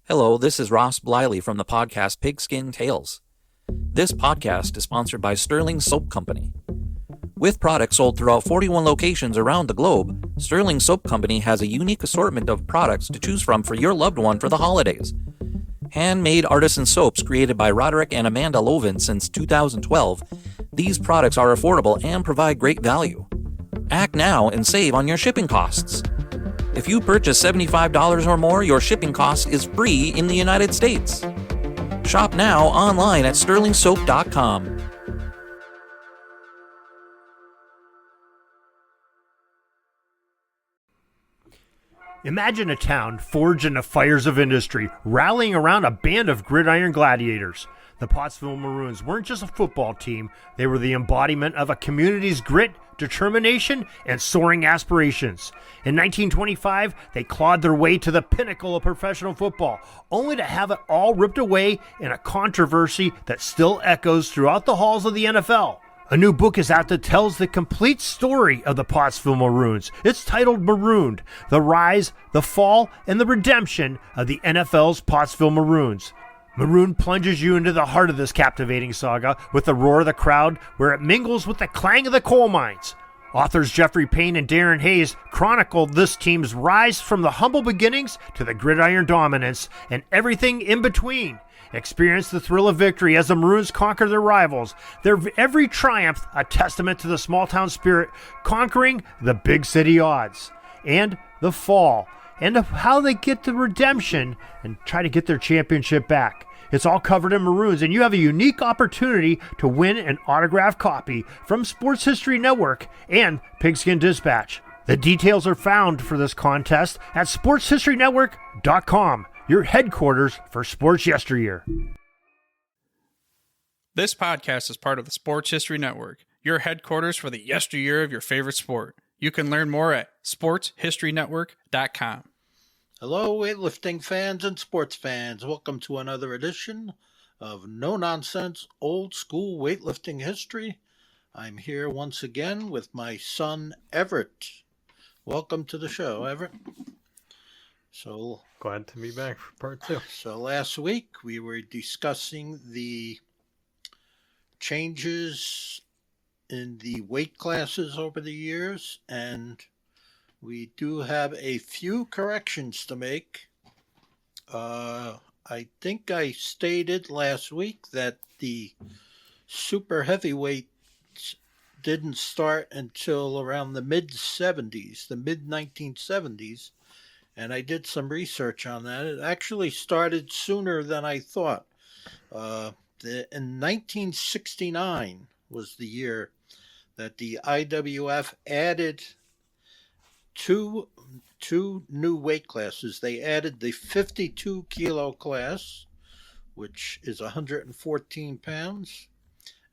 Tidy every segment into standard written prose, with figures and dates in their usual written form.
Hello, this is Ross Bliley from the podcast Pigskin Tales. This podcast is sponsored by Sterling Soap Company. With products sold throughout 41 locations around the globe, Sterling Soap Company has a unique assortment of products to choose from for your loved one for the holidays. Handmade artisan soaps created by Roderick and Amanda Lovin since 2012, these products are affordable and provide great value. Act now and save on your shipping costs. If you purchase $75 or more, your shipping cost is free in the United States. Shop now online at sterlingsoap.com. Imagine a town forged in the fires of industry, rallying around a band of gridiron gladiators. The Pottsville Maroons weren't just a football team, they were the embodiment of a community's grit, determination, and soaring aspirations. In 1925, they clawed their way to the pinnacle of professional football, only to have it all ripped away in a controversy that still echoes throughout the halls of the NFL. A new book is out that tells the complete story of the Pottsville Maroons. It's titled Marooned: The Rise, the Fall, and the Redemption of the NFL's Pottsville Maroons. Maroon plunges you into the heart of this captivating saga with the roar of the crowd where it mingles with the clang of the coal mines. Authors Jeffrey Payne and Darren Hayes chronicled this team's rise from the humble beginnings to the gridiron dominance and everything in between. Experience the thrill of victory as the Maroons conquer their rivals, their every triumph a testament to the small-town spirit conquering the big city odds, and the fall, and how they get the redemption and try to get their championship back. It's all covered in Maroons, and you have a unique opportunity to win an autographed copy from Sports History Network and Pigskin Dispatch. The details are found for this contest at sportshistorynetwork.com, your headquarters for sports yesteryear. This podcast is part of the Sports History Network, your headquarters for the yesteryear of your favorite sport. You can learn more at sportshistorynetwork.com. Hello, weightlifting fans and sports fans. Welcome to another edition of No Nonsense Old School Weightlifting History. I'm here once again with my son, Everett. Welcome to the show, Everett. So glad to be back for part 2. So last week we were discussing the changes in the weight classes over the years, and we do have a few corrections to make. I think I stated last week that the super heavyweights didn't start until around the mid-70s, the mid-1970s, and I did some research on that. It actually started sooner than I thought. In 1969 was the year that the IWF added two new weight classes. They added the 52 kilo class, which is 114 pounds,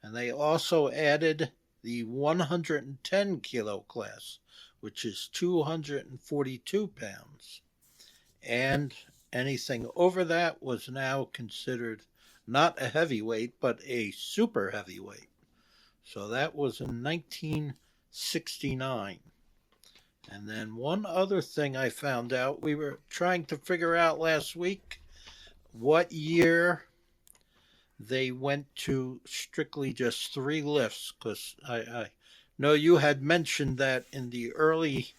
and they also added the 110 kilo class, which is 242 pounds. And anything over that was now considered not a heavyweight, but a super heavyweight. So that was in 1969. And then one other thing I found out, we were trying to figure out last week what year they went to strictly just 3 lifts, because I know you had mentioned that in the early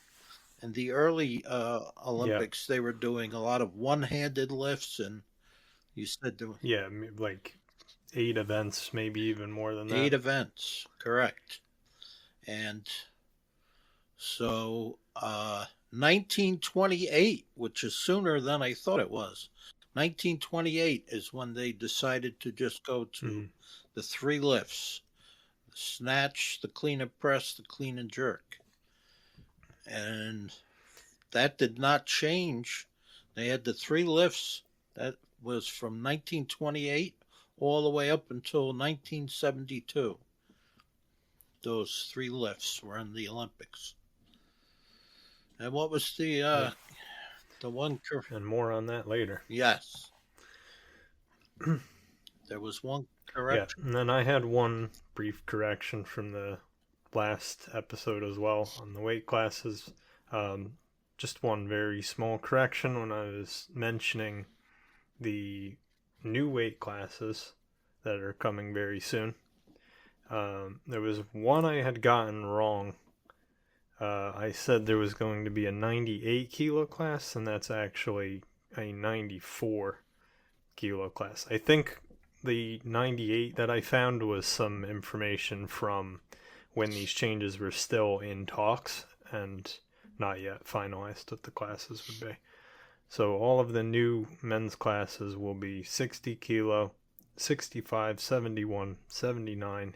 Olympics, They were doing a lot of one-handed lifts, and you said there were like 8 events, maybe even more than that. 8 events, correct. And so 1928, which is sooner than I thought it was. 1928 is when they decided to just go to the 3 lifts: the snatch, the clean and press, the clean and jerk. And that did not change. They had the 3 lifts. That was from 1928 all the way up until 1972. Those 3 lifts were in the Olympics. And what was the one? And more on that later. Yes. There was one correction. Yeah, and then I had one brief correction from the last episode as well on the weight classes. Just one very small correction when I was mentioning the new weight classes that are coming very soon. There was one I had gotten wrong. I said there was going to be a 98 kilo class, and that's actually a 94 kilo class. I think the 98 that I found was some information from when these changes were still in talks and not yet finalized what the classes would be. So all of the new men's classes will be 60 kilo, 65, 71, 79,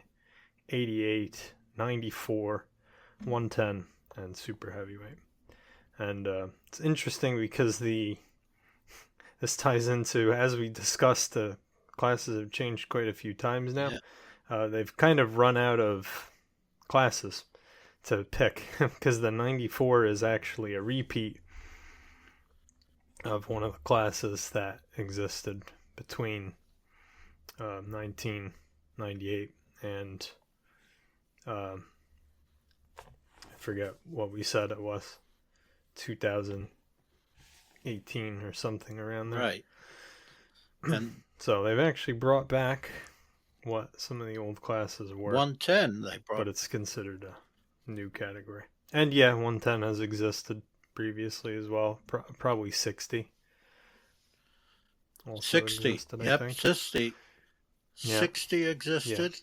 88, 94, 110, and super heavyweight. And it's interesting because this ties into, as we discussed, the classes have changed quite a few times now. Yeah. They've kind of run out of classes to pick because the 94 is actually a repeat of one of the classes that existed between 1998 and I forget what we said it was, 2018 or something around there. Right. And so they've actually brought back what some of the old classes were. 110 they brought. But it's considered a new category. And yeah, 110 has existed previously as well. Probably 60. Also 60. Existed, yep, I think. 60. Yeah. 60 existed.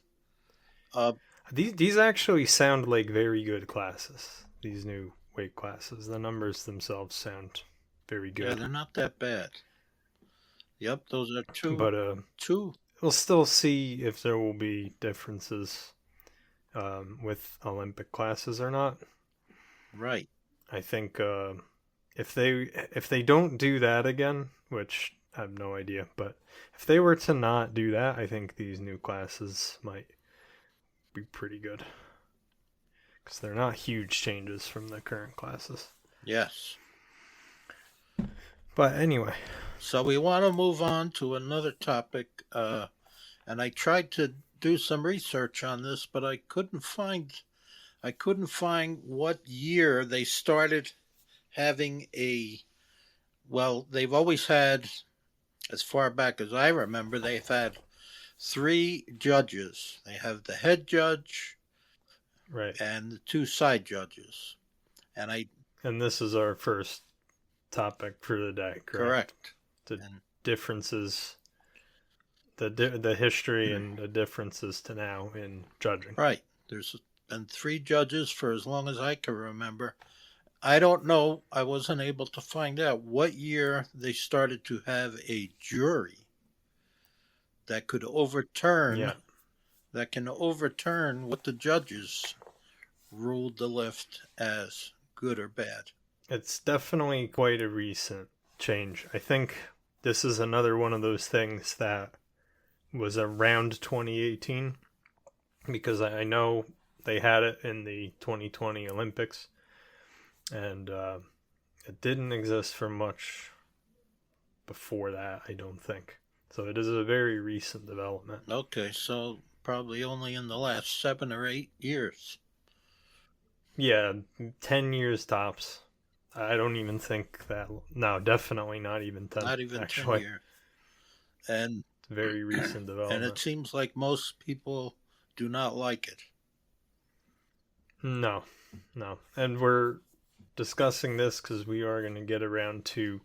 Yeah. These actually sound like very good classes. These new weight classes. The numbers themselves sound very good. Yeah, they're not that bad. Yep, those are two. But two. We'll still see if there will be differences with Olympic classes or not. Right. I think if they don't do that again, which I have no idea, but if they were to not do that, I think these new classes might be pretty good because they're not huge changes from the current classes. Yes. But anyway, so we want to move on to another topic, and I tried to do some research on this, but I couldn't find what year they started having they've always had, as far back as I remember, they've had 3 judges. They have the head judge, right, and the 2 side judges. And this is our first topic for the day, correct? The differences, the history and the differences to now in judging. Right. There's been 3 judges for as long as I can remember. I don't know. I wasn't able to find out what year they started to have a jury that could overturn what the judges ruled the lift as good or bad. It's definitely quite a recent change. I think this is another one of those things that was around 2018 because I know they had it in the 2020 Olympics and it didn't exist for much before that, I don't think. So it is a very recent development. Okay, so probably only in the last 7 or 8 years. Yeah, 10 years tops. I don't even think that. No, definitely not even 10. Not even actually. 10 years. And it's very recent development. And it seems like most people do not like it. No. And we're discussing this because we are going to get around to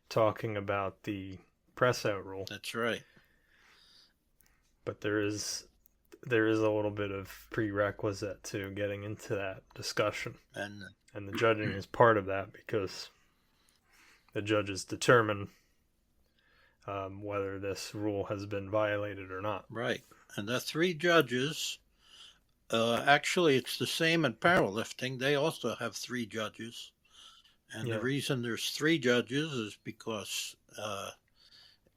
talking about the press out rule. That's right. But there is a little bit of prerequisite to getting into that discussion. And the judging is part of that because the judges determine whether this rule has been violated or not. Right. And the 3 judges, actually it's the same in powerlifting. They also have 3 judges. And the reason there's 3 judges is because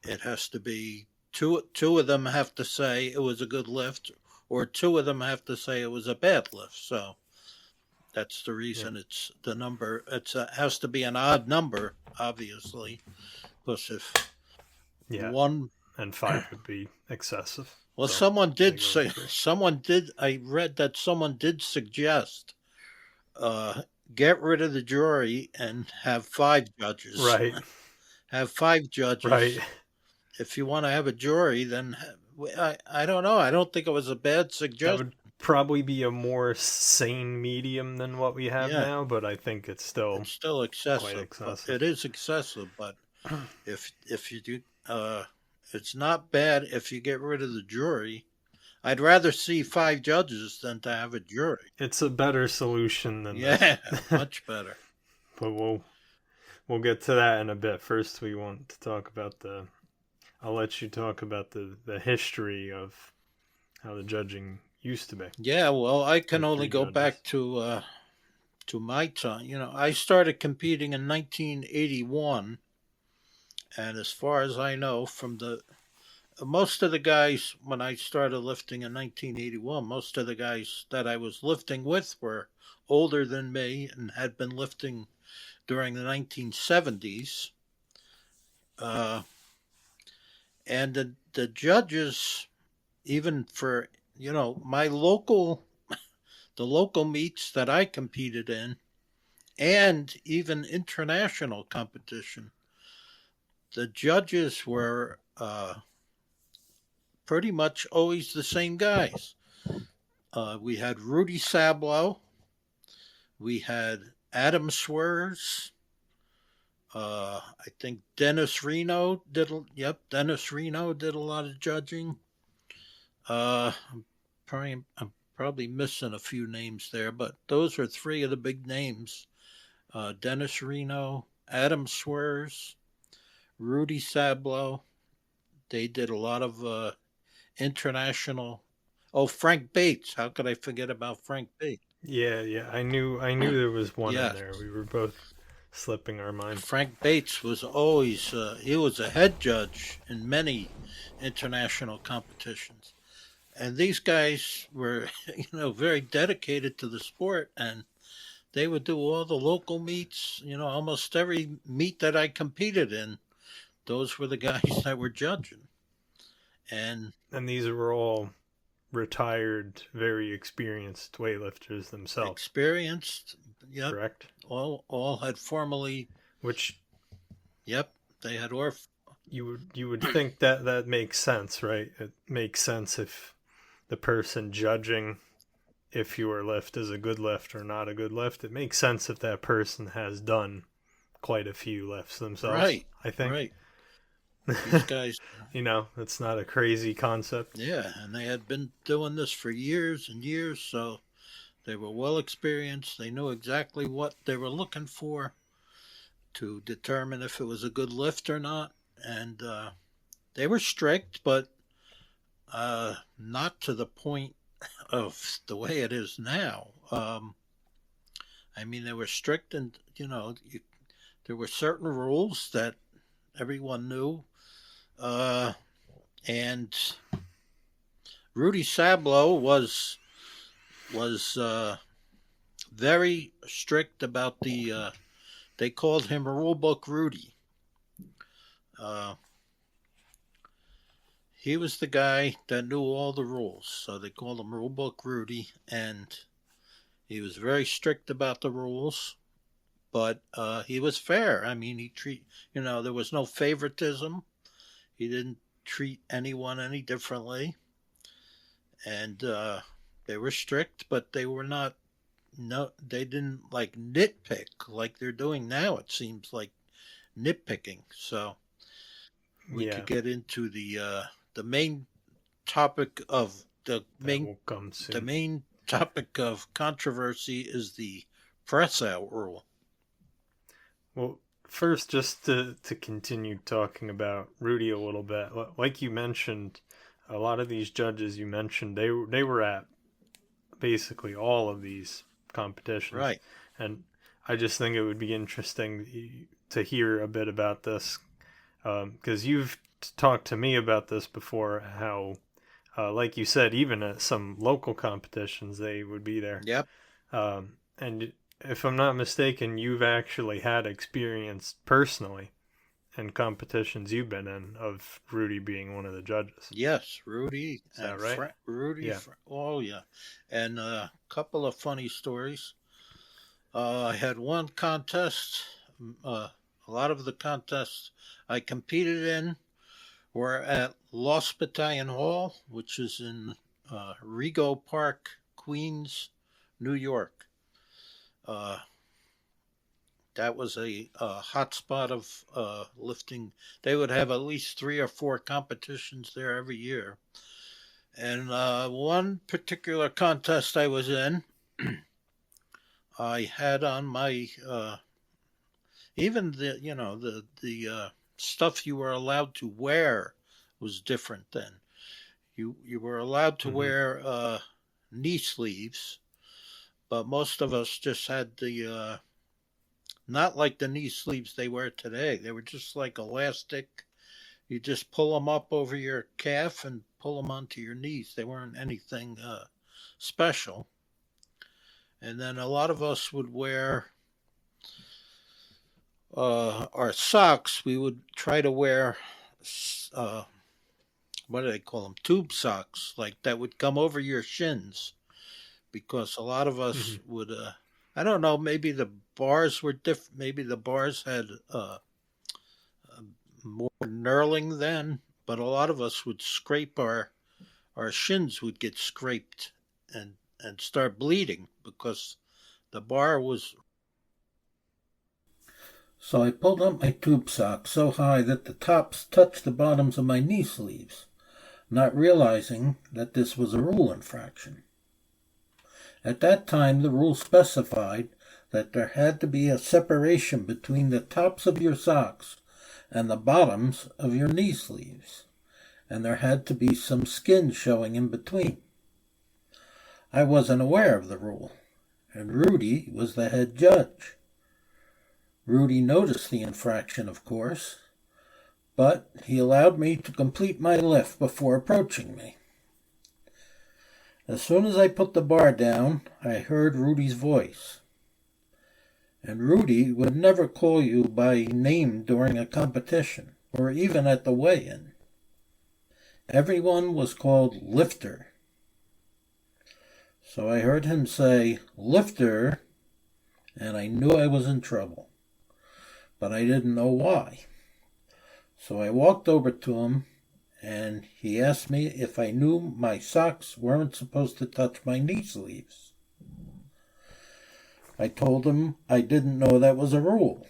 it has to be two of them have to say it was a good lift, or 2 of them have to say it was a bad lift. So that's the reason it's the number. It has to be an odd number, obviously, because if 1 and 5 would be excessive. Well, so I read that someone did suggest get rid of the jury and have 5 judges. Right. Have 5 judges. Right. if you want to have a jury, then I don't know. I don't think it was a bad That suggestion. would probably be a more sane medium than what we have Yeah. now, but I think it's still It's still excessive. quite excessive. It is excessive, but if you do, it's not bad if you get rid of the jury. I'd rather see 5 judges than to have a jury. It's a better solution than Yeah, that. much better. But we'll get to that in a bit. First, we want to talk about I'll let you talk about the history of how the judging used to be. Yeah, well, I can With only 3 go judges. back to my time. You know, I started competing in 1981, and as far as I know, most of the guys when I started lifting in 1981, most of the guys that I was lifting with were older than me and had been lifting during the 1970s. And the judges, even for, my the local meets that I competed in, and even international competition, the judges were pretty much always the same guys. We had Rudy Sablow, we had Adam Swears, I think Dennis Reno Dennis Reno did a lot of judging. I'm probably missing a few names there, but those are 3 of the big names. Dennis Reno, Adam Swears, Rudy Sablow. They did a lot of international. Oh, Frank Bates. How could I forget about Frank Bates? Yeah. I knew there was one Yeah. in there. We were both slipping our mind. Frank Bates was always, he was a head judge in many international competitions. And these guys were, very dedicated to the sport, and they would do all the local meets, almost every meet that I competed in. Those were the guys that were judging. And these were all retired, very experienced weightlifters themselves. experienced, yep. Correct? All had formerly, Which yep, they had you would think that makes sense, right? It makes sense if the person judging if your lift is a good lift or not a good lift. It makes sense if that person has done quite a few lifts themselves. right, I think. right. These guys, it's not a crazy concept. yeah, and they had been doing this for years and years, so they were well experienced. They knew exactly what they were looking for to determine if it was a good lift or not. And they were strict, but not to the point of the way it is now. I mean, they were strict, and there were certain rules that everyone knew. And Rudy Sablow was very strict about they called him Rulebook Rudy. He was the guy that knew all the rules, so they called him Rulebook Rudy, and he was very strict about the rules, but he was fair. I mean, there was no favoritism. He didn't treat anyone any differently, and they were strict, but they were not. No, they didn't like nitpick like they're doing now. It seems like nitpicking. So we could get into the main topic of the main topic of controversy is the press out rule. Well, first, just to continue talking about Rudy a little bit, like you mentioned, a lot of these judges you mentioned, they were at basically all of these competitions. Right. And I just think it would be interesting to hear a bit about this, because you've talked to me about this before, how, like you said, even at some local competitions, they would be there. Yep. And if I'm not mistaken, you've actually had experience personally in competitions you've been in of Rudy being one of the judges. Yes, Rudy. Is that right? Rudy. Yeah. Oh, yeah. And a couple of funny stories. I had one contest. A lot of the contests I competed in We're at Lost Battalion Hall, which is in Rego Park, Queens, New York. That was a hot spot of lifting. They would have at least 3 or 4 competitions there every year. And one particular contest I was in, I had on my even the stuff you were allowed to wear was different then. You were allowed to wear knee sleeves, but most of us just had the not like the knee sleeves they wear today. They were just like elastic. You just pull them up over your calf and pull them onto your knees. They weren't anything special. And then a lot of us would wear our socks. We would try to wear, what do they call them? Tube socks, like that would come over your shins. Because a lot of us would, I don't know, maybe the bars were different. Maybe the bars had more knurling then, but a lot of us would scrape our shins would get scraped and start bleeding because the bar was. So I pulled up my tube socks so high that the tops touched the bottoms of my knee sleeves, not realizing that this was a rule infraction. At that time, the rule specified that there had to be a separation between the tops of your socks and the bottoms of your knee sleeves, and there had to be some skin showing in between. I wasn't aware of the rule, and Rudy was the head judge. Rudy noticed the infraction, of course, but he allowed me to complete my lift before approaching me. As soon as I put the bar down, I heard Rudy's voice. And Rudy would never call you by name during a competition, or even at the weigh-in. Everyone was called Lifter. So I heard him say, "Lifter," and I knew I was in trouble. But I didn't know why. So I walked over to him, and he asked me if I knew my socks weren't supposed to touch my knee sleeves. I told him I didn't know that was a rule,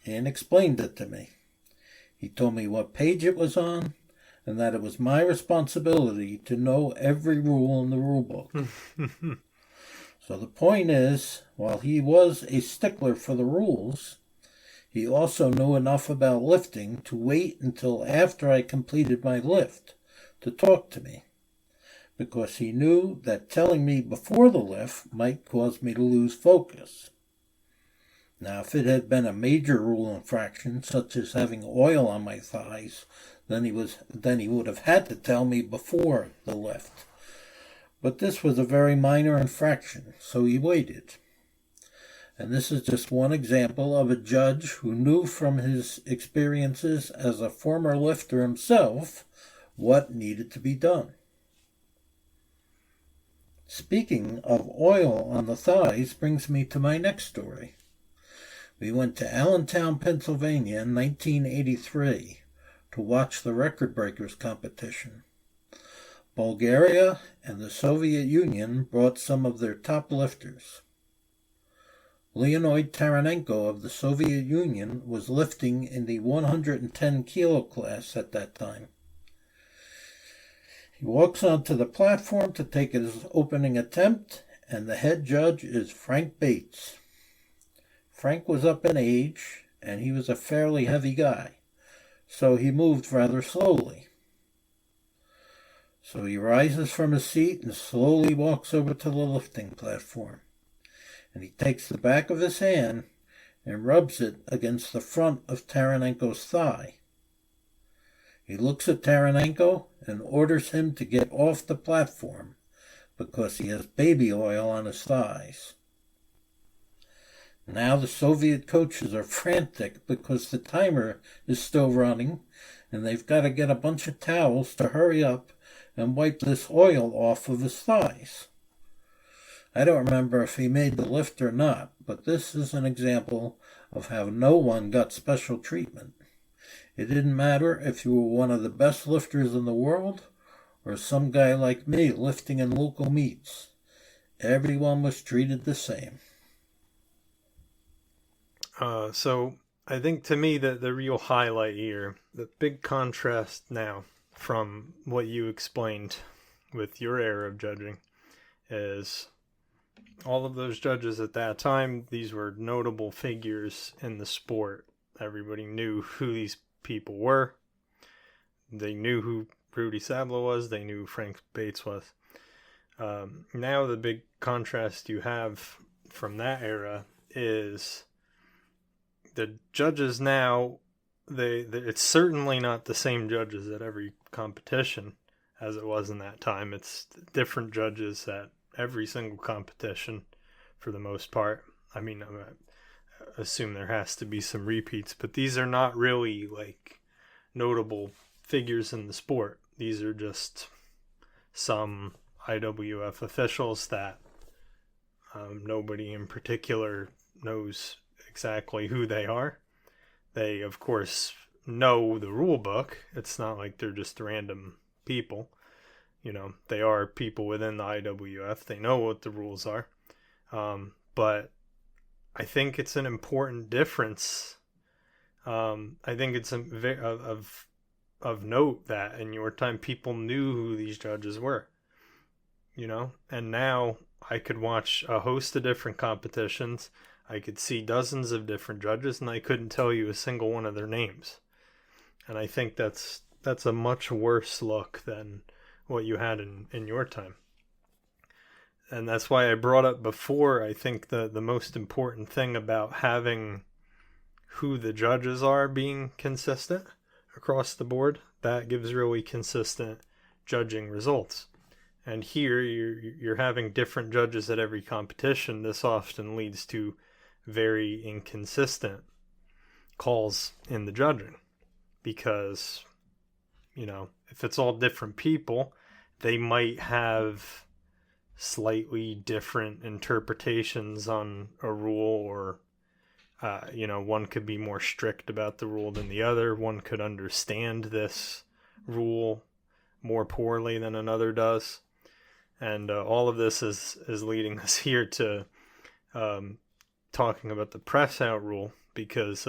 and explained it to me. He told me what page it was on, and that it was my responsibility to know every rule in the rule book. So the point is, while he was a stickler for the rules, he also knew enough about lifting to wait until after I completed my lift to talk to me, because he knew that telling me before the lift might cause me to lose focus. Now, if it had been a major rule infraction, such as having oil on my thighs, then he would have had to tell me before the lift. But this was a very minor infraction, so he waited. And this is just one example of a judge who knew from his experiences as a former lifter himself what needed to be done. Speaking of oil on the thighs brings me to my next story. We went to Allentown, Pennsylvania in 1983 to watch the Record Breakers competition. Bulgaria and the Soviet Union brought some of their top lifters. Leonid Taranenko of the Soviet Union was lifting in the 110 kilo class at that time. He walks onto the platform to take his opening attempt, and the head judge is Frank Bates. Frank was up in age, and he was a fairly heavy guy, so he moved rather slowly. So he rises from his seat and slowly walks over to the lifting platform. And he takes the back of his hand and rubs it against the front of Taranenko's thigh. He looks at Taranenko and orders him to get off the platform because he has baby oil on his thighs. Now the Soviet coaches are frantic because the timer is still running and they've got to get a bunch of towels to hurry up and wipe this oil off of his thighs. I don't remember if he made the lift or not, but this is an example of how no one got special treatment. It didn't matter if you were one of the best lifters in the world or some guy like me lifting in local meets. Everyone was treated the same. So I think to me that the real highlight here, the big contrast now from what you explained with your era of judging, is all of those judges at that time, these were notable figures in the sport. Everybody knew who these people were. They knew who Rudy Sabla was. They knew who Frank Bates was. Now the big contrast you have from that era is the judges now, it's certainly not the same judges at every competition as it was in that time. It's different judges at every single competition for the most part. I mean, I assume there has to be some repeats, but these are not really like notable figures in the sport. These are just some IWF officials that nobody in particular knows exactly who they are. They, of course, know the rule book. It's not like they're just random people. You know, they are people within the IWF. They know what the rules are. But I think it's an important difference. I think it's of note that in your time people knew who these judges were. You know, and now I could watch a host of different competitions. I could see dozens of different judges, and I couldn't tell you a single one of their names. And I think that's a much worse look than what you had in your time. And that's why I brought up before, I think the most important thing about having who the judges are being consistent across the board, that gives really consistent judging results. And here you're having different judges at every competition. This often leads to very inconsistent calls in the judging, because, you know, if it's all different people, they might have slightly different interpretations on a rule, or you know, one could be more strict about the rule than the other. One could understand this rule more poorly than another does. And all of this is leading us here to talking about the press out rule, because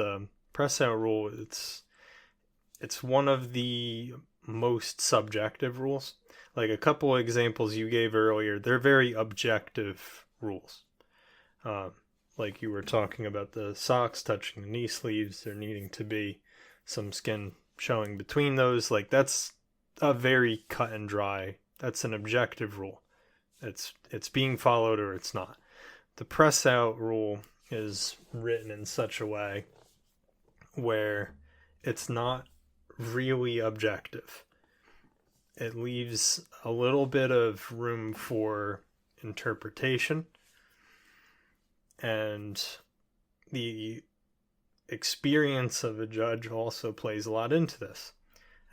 press out rule, it's one of the most subjective rules. Like a couple of examples you gave earlier, they're very objective rules. Like you were talking about the socks touching the knee sleeves, there needing to be some skin showing between those. Like that's a very cut and dry, that's an objective rule. It's being followed or it's not. The press out rule is written in such a way where it's not really objective. It leaves a little bit of room for interpretation, and the experience of a judge also plays a lot into this.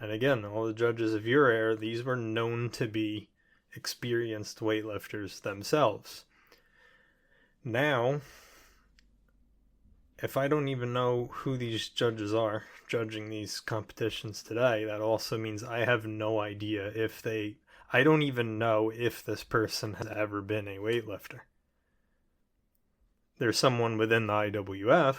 And again, all the judges of your era, these were known to be experienced weightlifters themselves. Now, if I don't even know who these judges are judging these competitions today, that also means I have no idea I don't even know if this person has ever been a weightlifter. There's someone within the IWF,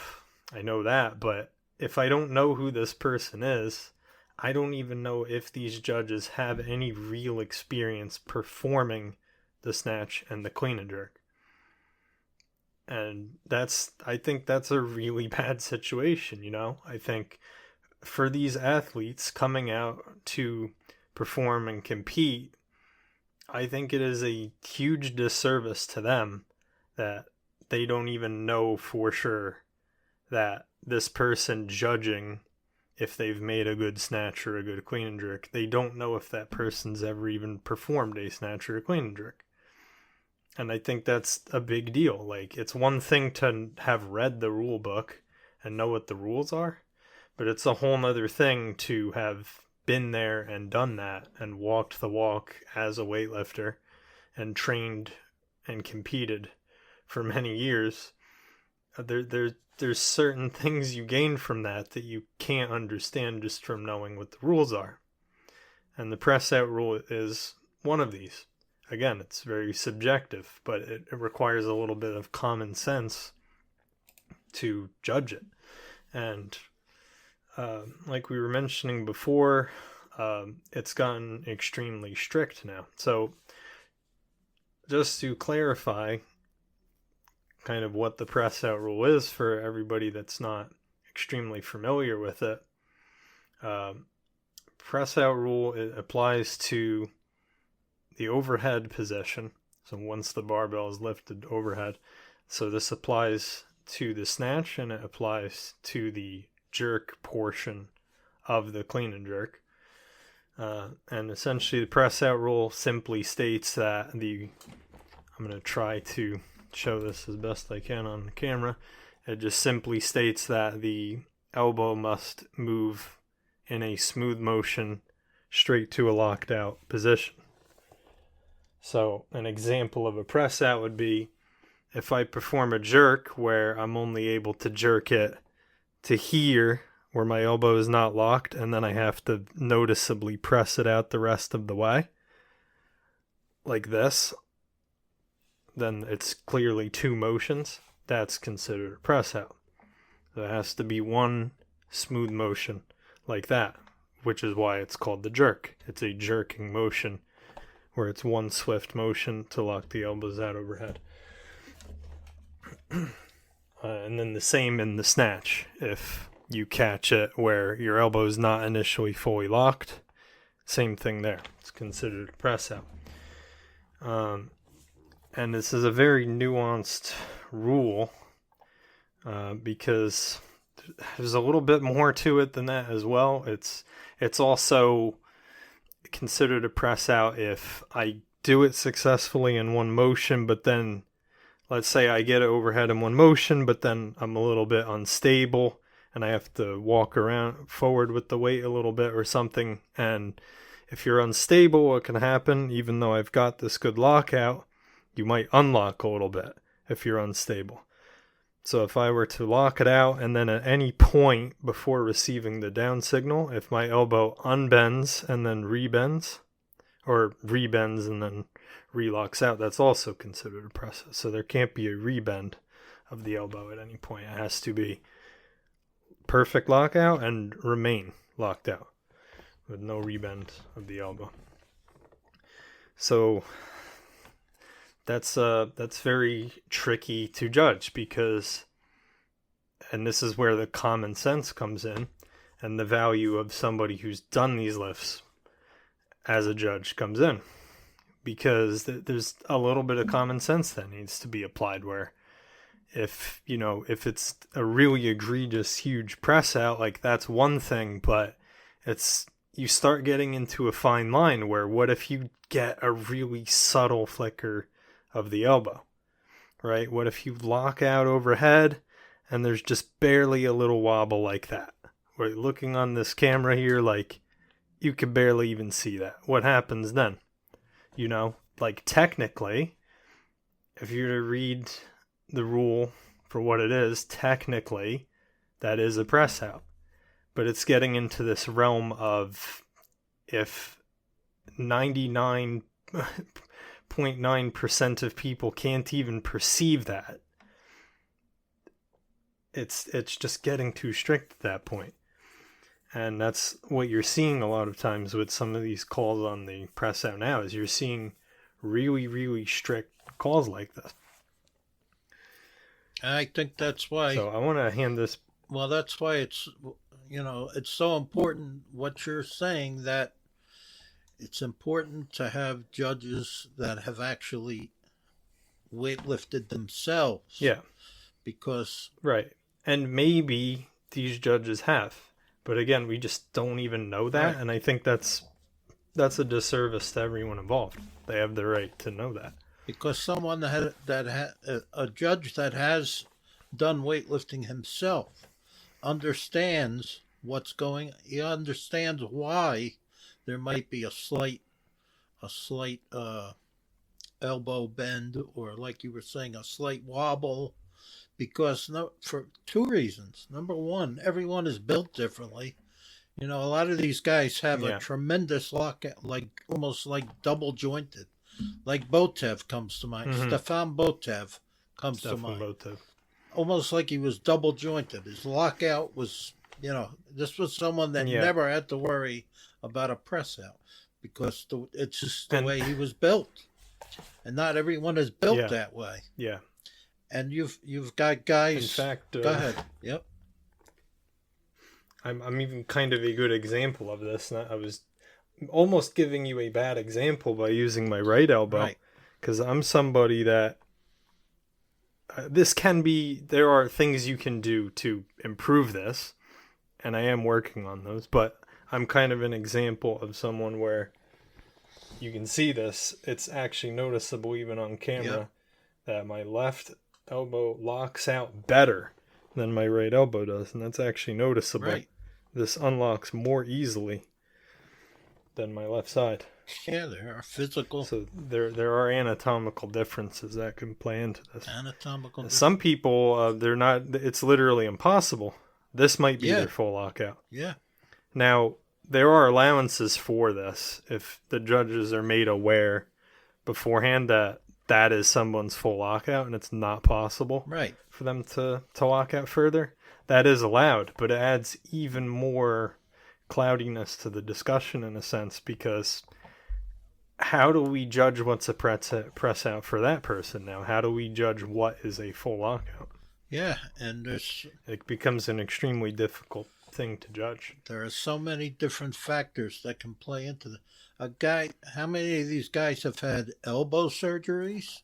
I know that, but if I don't know who this person is, I don't even know if these judges have any real experience performing the snatch and the clean and jerk. And I think that's a really bad situation, you know? I think for these athletes coming out to perform and compete, I think it is a huge disservice to them that they don't even know for sure that this person judging, if they've made a good snatch or a good clean and jerk, they don't know if that person's ever even performed a snatch or a clean and jerk. And I think that's a big deal. Like, it's one thing to have read the rule book and know what the rules are, but it's a whole nother thing to have been there and done that and walked the walk as a weightlifter and trained and competed for many years there's certain things you gain from that you can't understand just from knowing what the rules are. And the press out rule is one of these. Again, it's very subjective, but it requires a little bit of common sense to judge it. And like we were mentioning before, it's gotten extremely strict now. So just to clarify kind of what the press out rule is for everybody that's not extremely familiar with it, press out rule, it applies to the overhead position. So once the barbell is lifted overhead, so this applies to the snatch and it applies to the jerk portion of the clean and jerk. And essentially the press out rule simply states that I'm going to try to show this as best I can on the camera. It just simply states that the elbow must move in a smooth motion straight to a locked out position. So an example of a press out would be if I perform a jerk where I'm only able to jerk it to here where my elbow is not locked, and then I have to noticeably press it out the rest of the way, like this, then it's clearly two motions. That's considered a press out. So it has to be one smooth motion like that, which is why it's called the jerk. It's a jerking motion where it's one swift motion to lock the elbows out overhead. And then the same in the snatch. If you catch it where your elbow is not initially fully locked, same thing there. It's considered a press out. And this is a very nuanced rule because there's a little bit more to it than that as well. It's also considered a press out if I do it successfully in one motion, but then let's say I get it overhead in one motion, but then I'm a little bit unstable and I have to walk around forward with the weight a little bit or something. And if you're unstable, what can happen? Even though I've got this good lockout, you might unlock a little bit if you're unstable. So if I were to lock it out and then at any point before receiving the down signal, if my elbow unbends and then rebends, or rebends and then relocks out, that's also considered a press out. So there can't be a rebend of the elbow at any point. It has to be perfect lockout and remain locked out with no rebend of the elbow. So that's very tricky to judge because, and this is where the common sense comes in and the value of somebody who's done these lifts as a judge comes in, because there's a little bit of common sense that needs to be applied where if it's a really egregious huge press out, like that's one thing, but you start getting into a fine line where what if you get a really subtle flicker of the elbow, right? What if you lock out overhead and there's just barely a little wobble like that? We're looking on this camera here, like you could barely even see that. What happens then? Like technically, if you were to read the rule for what it is, technically that is a press out. But it's getting into this realm of if 99.9% of people can't even perceive that, it's just getting too strict at that point. And that's what you're seeing a lot of times with some of these calls on the press out now, is you're seeing really, really strict calls like this. I think that's why. So I want to hand this. Well, that's why it's so important what you're saying, that it's important to have judges that have actually weightlifted themselves. Yeah. Because. Right. And maybe these judges have. But again, we just don't even know that. Right. And I think that's a disservice to everyone involved. They have the right to know that. Because someone a judge that has done weightlifting himself understands he understands why there might be a slight elbow bend, or like you were saying, a slight wobble, because for two reasons. Number one, everyone is built differently. You know, a lot of these guys have a tremendous lockout, like almost like double jointed. Like Botev comes to mind. Stefan Botev comes to mind. Almost like he was double jointed. His lockout was, you know, this was someone that never had to worry about a press out because it's just the way he was built. And not everyone is built that way. Yeah. And you've got guys. In fact, go ahead. Yep. I'm even kind of a good example of this. I was almost giving you a bad example by using my right elbow, because I'm somebody that there are things you can do to improve this, and I am working on those, but I'm kind of an example of someone where you can see this. It's actually noticeable even on camera that my left elbow locks out better than my right elbow does, and that's actually noticeable. Right. This unlocks more easily than my left side. Yeah, there are physical. So there are anatomical differences that can play into this. Anatomical. Some people, they're not. It's literally impossible. This might be their full lockout. Yeah. Now there are allowances for this if the judges are made aware beforehand that is someone's full lockout and it's not possible for them to lock out further. That is allowed, but it adds even more cloudiness to the discussion in a sense, because how do we judge what's a press out for that person now? How do we judge what is a full lockout? Yeah, and it becomes an extremely difficult thing to judge. There are so many different factors that can play into a guy. How many of these guys have had elbow surgeries?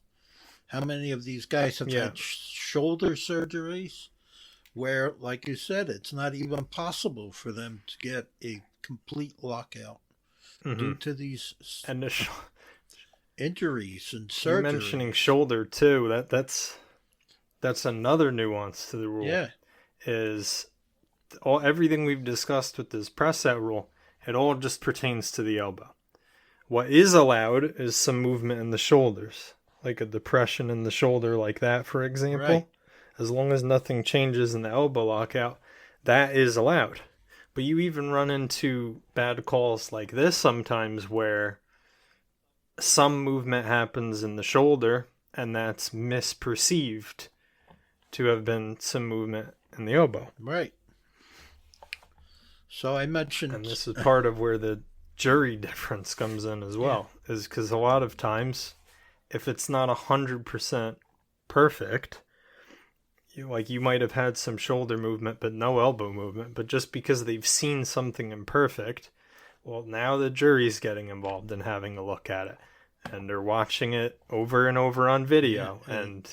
How many of these guys have had shoulder surgeries? Where, like you said, it's not even possible for them to get a complete lockout due to these injuries and surgery. You're mentioning shoulder too. That's another nuance to the rule. Yeah, is everything we've discussed with this press out rule. It all just pertains to the elbow. What is allowed is some movement in the shoulders, like a depression in the shoulder, like that, for example. Right. As long as nothing changes in the elbow lockout, that is allowed. But you even run into bad calls like this sometimes where some movement happens in the shoulder and that's misperceived to have been some movement in the elbow. Right. So I mentioned... And this is part of where the jury difference comes in as well, is because a lot of times, if it's not 100% perfect... Like you might have had some shoulder movement but no elbow movement, but just because they've seen something imperfect, well, now the jury's getting involved in having a look at it, and they're watching it over and over on video. And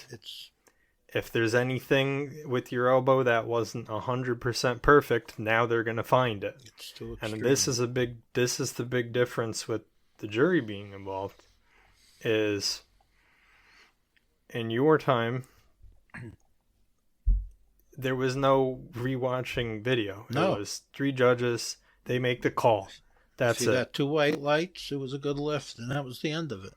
if there's anything with your elbow that wasn't 100% perfect, now they're going to find it. It's too extreme. And this is the big difference with the jury being involved, is in your time. There was no rewatching video. No. It was 3 judges. They make the call. That's it. You got 2 white lights. It was a good lift, and that was the end of it.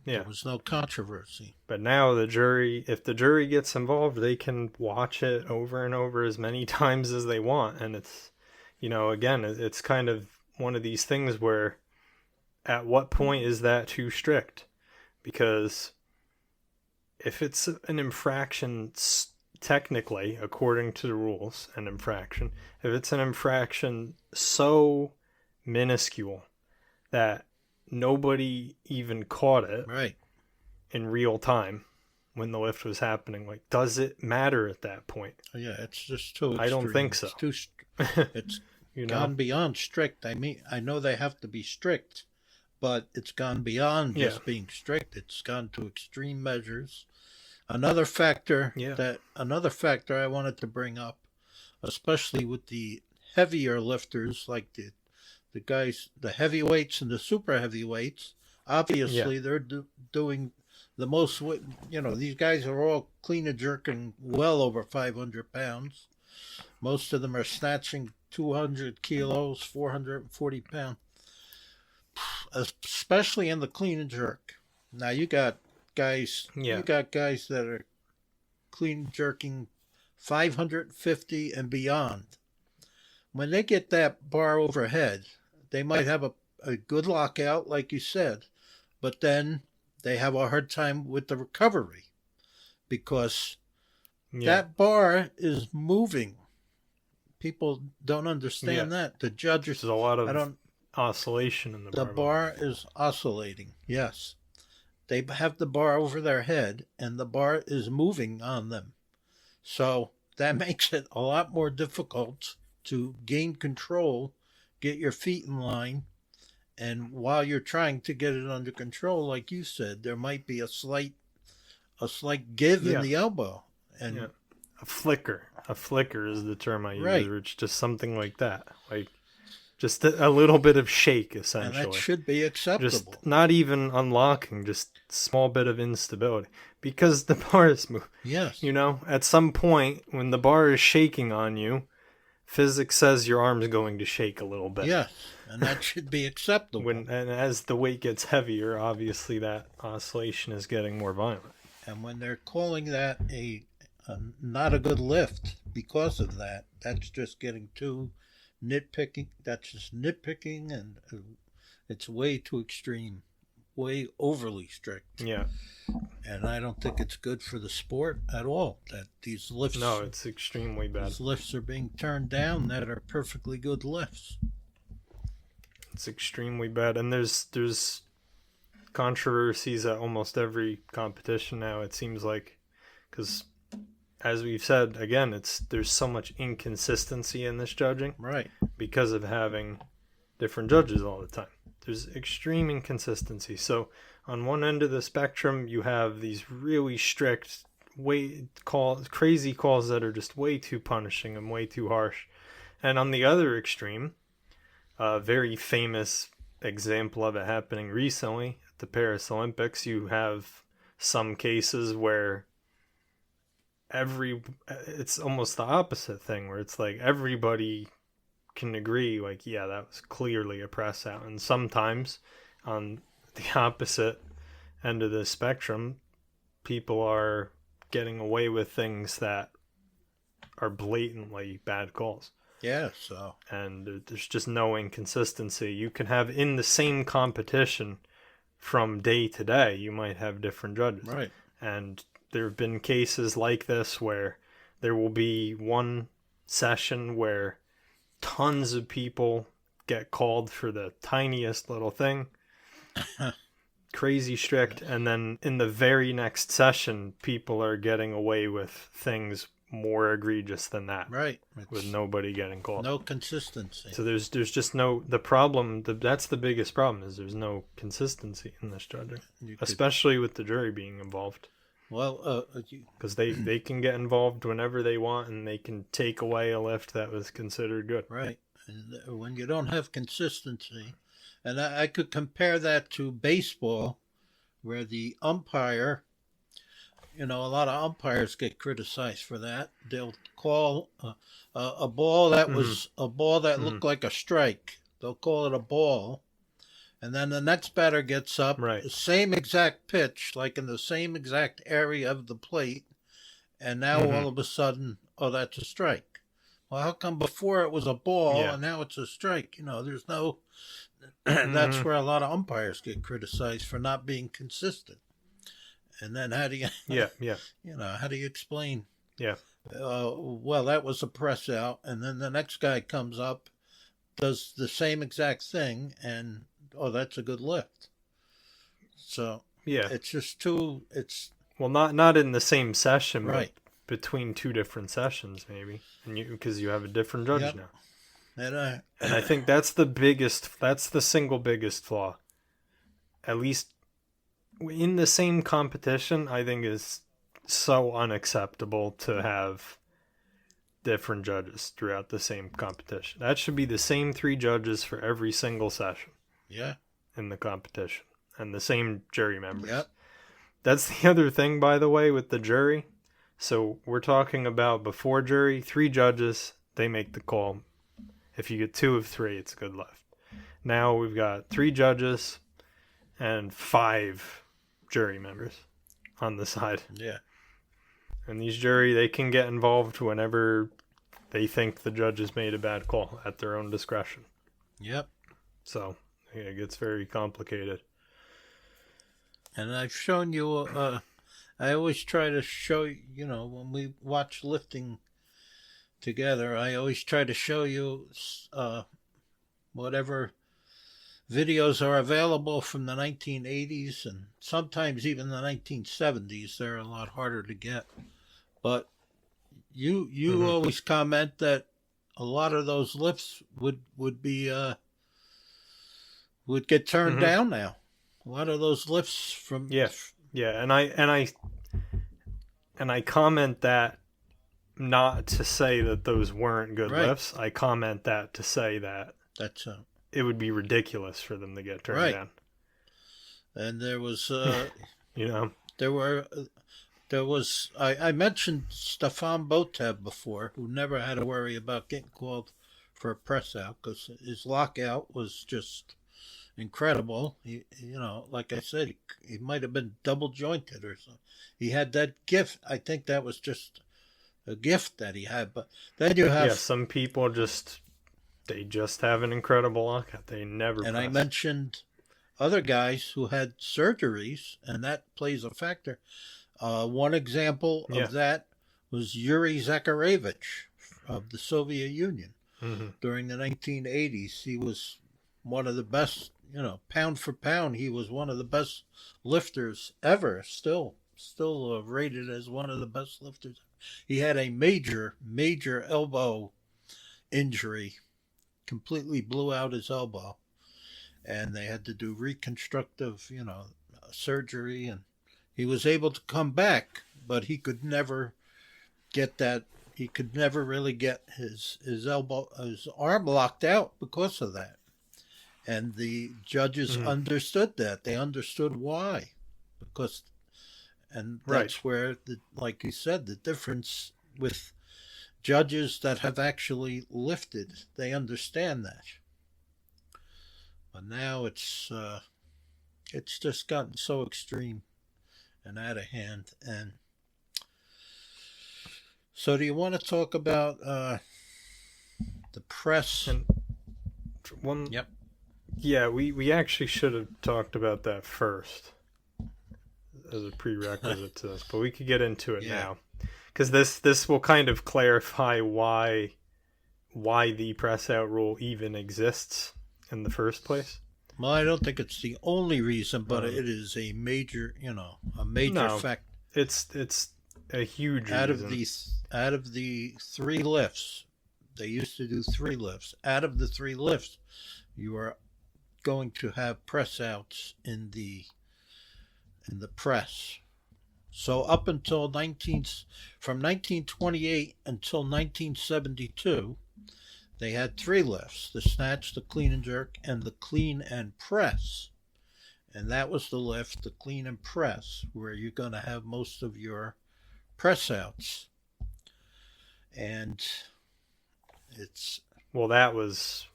Yeah. There was no controversy. But now the jury, if the jury gets involved, they can watch it over and over as many times as they want. And it's, again, it's kind of one of these things where at what point is that too strict? Because... if it's an infraction, technically, according to the rules, an infraction, if it's an infraction so minuscule that nobody even caught it in real time when the lift was happening, like, does it matter at that point? Yeah, it's just too extreme. I don't think so. It's gone beyond strict. I mean, I know they have to be strict, but it's gone beyond just being strict. It's gone to extreme measures. Another factor I wanted to bring up, especially with the heavier lifters, like the guys, the heavyweights and the super heavyweights, obviously they're doing the most. These guys are all clean and jerking well over 500 pounds. Most of them are snatching 200 kilos, 440 pounds, especially in the clean and jerk. Now you got guys that are clean jerking 550 and beyond. When they get that bar overhead, they might have a good lockout, like you said, but then they have a hard time with the recovery because that bar is moving. People don't understand that. The judges, there's a lot of oscillation in the bar. The bar is oscillating, yes. They have the bar over their head, and the bar is moving on them. So that makes it a lot more difficult to gain control, get your feet in line, and while you're trying to get it under control, like you said, there might be a slight give in the elbow. And a flicker is the term I use. Right. Or it's just something like that, like just a little bit of shake, essentially. And that should be acceptable. Just not even unlocking, just small bit of instability because the bar is moving. Yes. You know, at some point when the bar is shaking on you, physics says your arm's going to shake a little bit. Yes, and that should be acceptable. And as the weight gets heavier, obviously that oscillation is getting more violent. And when they're calling that a not a good lift because of that, that's just getting too nitpicking. That's just nitpicking, and it's way too extreme, way overly strict. Yeah. And I don't think it's good for the sport at all that these lifts... No, it's extremely bad. These lifts are being turned down that are perfectly good lifts. It's extremely bad. And there's controversies at almost every competition now, it seems like. Because, as we've said, again, there's so much inconsistency in this judging. Right. Because of having different judges all the time. There's extreme inconsistency. So on one end of the spectrum, you have these really strict, crazy calls that are just way too punishing and way too harsh. And on the other extreme, a very famous example of it happening recently at the Paris Olympics, you have some cases where it's almost the opposite thing, where it's like everybody can agree, like, yeah, that was clearly a press out. And sometimes on the opposite end of the spectrum, people are getting away with things that are blatantly bad calls. Yeah, so. And there's just no inconsistency. You can have in the same competition from day to day, you might have different judges. Right. And there have been cases like this where there will be one session where tons of people get called for the tiniest little thing, crazy strict, and then in the very next session, people are getting away with things more egregious than that. Right. With nobody getting called. No consistency. So there's just no, the problem, that's the biggest problem, is there's no consistency in this judging, especially with the jury being involved. Well, because they can get involved whenever they want, and they can take away a lift that was considered good. Right. And when you don't have consistency, and I could compare that to baseball, where the umpire, a lot of umpires get criticized for that. They'll call a ball that was a ball that looked like a strike. They'll call it a ball. And then the next batter gets up, right, the same exact pitch, like in the same exact area of the plate, and now all of a sudden, that's a strike. Well, how come before it was a ball and now it's a strike? There's no... That's where a lot of umpires get criticized for not being consistent. And then how do you... how do you explain? Yeah. Well, that was a press out, and then the next guy comes up, does the same exact thing, and... that's a good lift. So it's just not in the same session, right? But between two different sessions, maybe, and because you have a different judge now. And I think that's the single biggest flaw. At least in the same competition, I think is so unacceptable to have different judges throughout the same competition. That should be the same 3 judges for every single session. Yeah. In the competition. And the same jury members. Yep. That's the other thing, by the way, with the jury. So we're talking about before jury, 3 judges, they make the call. If you get 2 of 3, it's a good lift. Now we've got 3 judges and 5 jury members on the side. Yeah. And these jury, they can get involved whenever they think the judge has made a bad call at their own discretion. Yep. So it gets very complicated. And I've shown you, I always try to show, when we watch lifting together, I always try to show you whatever videos are available from the 1980s and sometimes even the 1970s. They're a lot harder to get. But you always comment that a lot of those lifts would get turned down now. A lot of those lifts from yeah, and I comment that not to say that those weren't good lifts. I comment that to say that it would be ridiculous for them to get turned down. And there was there was I mentioned Stefan Botev before, who never had to worry about getting called for a press out because his lockout was just incredible. He, like I said, he might have been double jointed or something. He had that gift. I think that was just a gift that he had. But then you have some people they just have an incredible lockout. They never. And press. I mentioned other guys who had surgeries, and that plays a factor. One example of that was Yuri Zakharevich of the Soviet Union. During the 1980s. He was one of the best, pound for pound, he was one of the best lifters ever, still rated as one of the best lifters. He had a major elbow injury, completely blew out his elbow, and they had to do reconstructive, surgery, and he was able to come back, but he could never get that. He could never really get his arm locked out because of that. And the judges understood that. They understood why. And that's where, like you said, the difference with judges that have actually lifted, they understand that. But now it's just gotten so extreme and out of hand. And so do you want to talk about the press? Yep. Yeah, we actually should have talked about that first as a prerequisite to this, but we could get into it now. Because this will kind of clarify why the press out rule even exists in the first place. Well, I don't think it's the only reason, but it is a major, fact. It's a huge reason. Out of the 3 lifts, they used to do 3 lifts. Out of the 3 lifts, you are going to have press outs in the press. So up until from 1928 until 1972, they had 3 lifts: the snatch, the clean and jerk, and the clean and press. And that was the lift, the clean and press, where you're going to have most of your press outs. And that was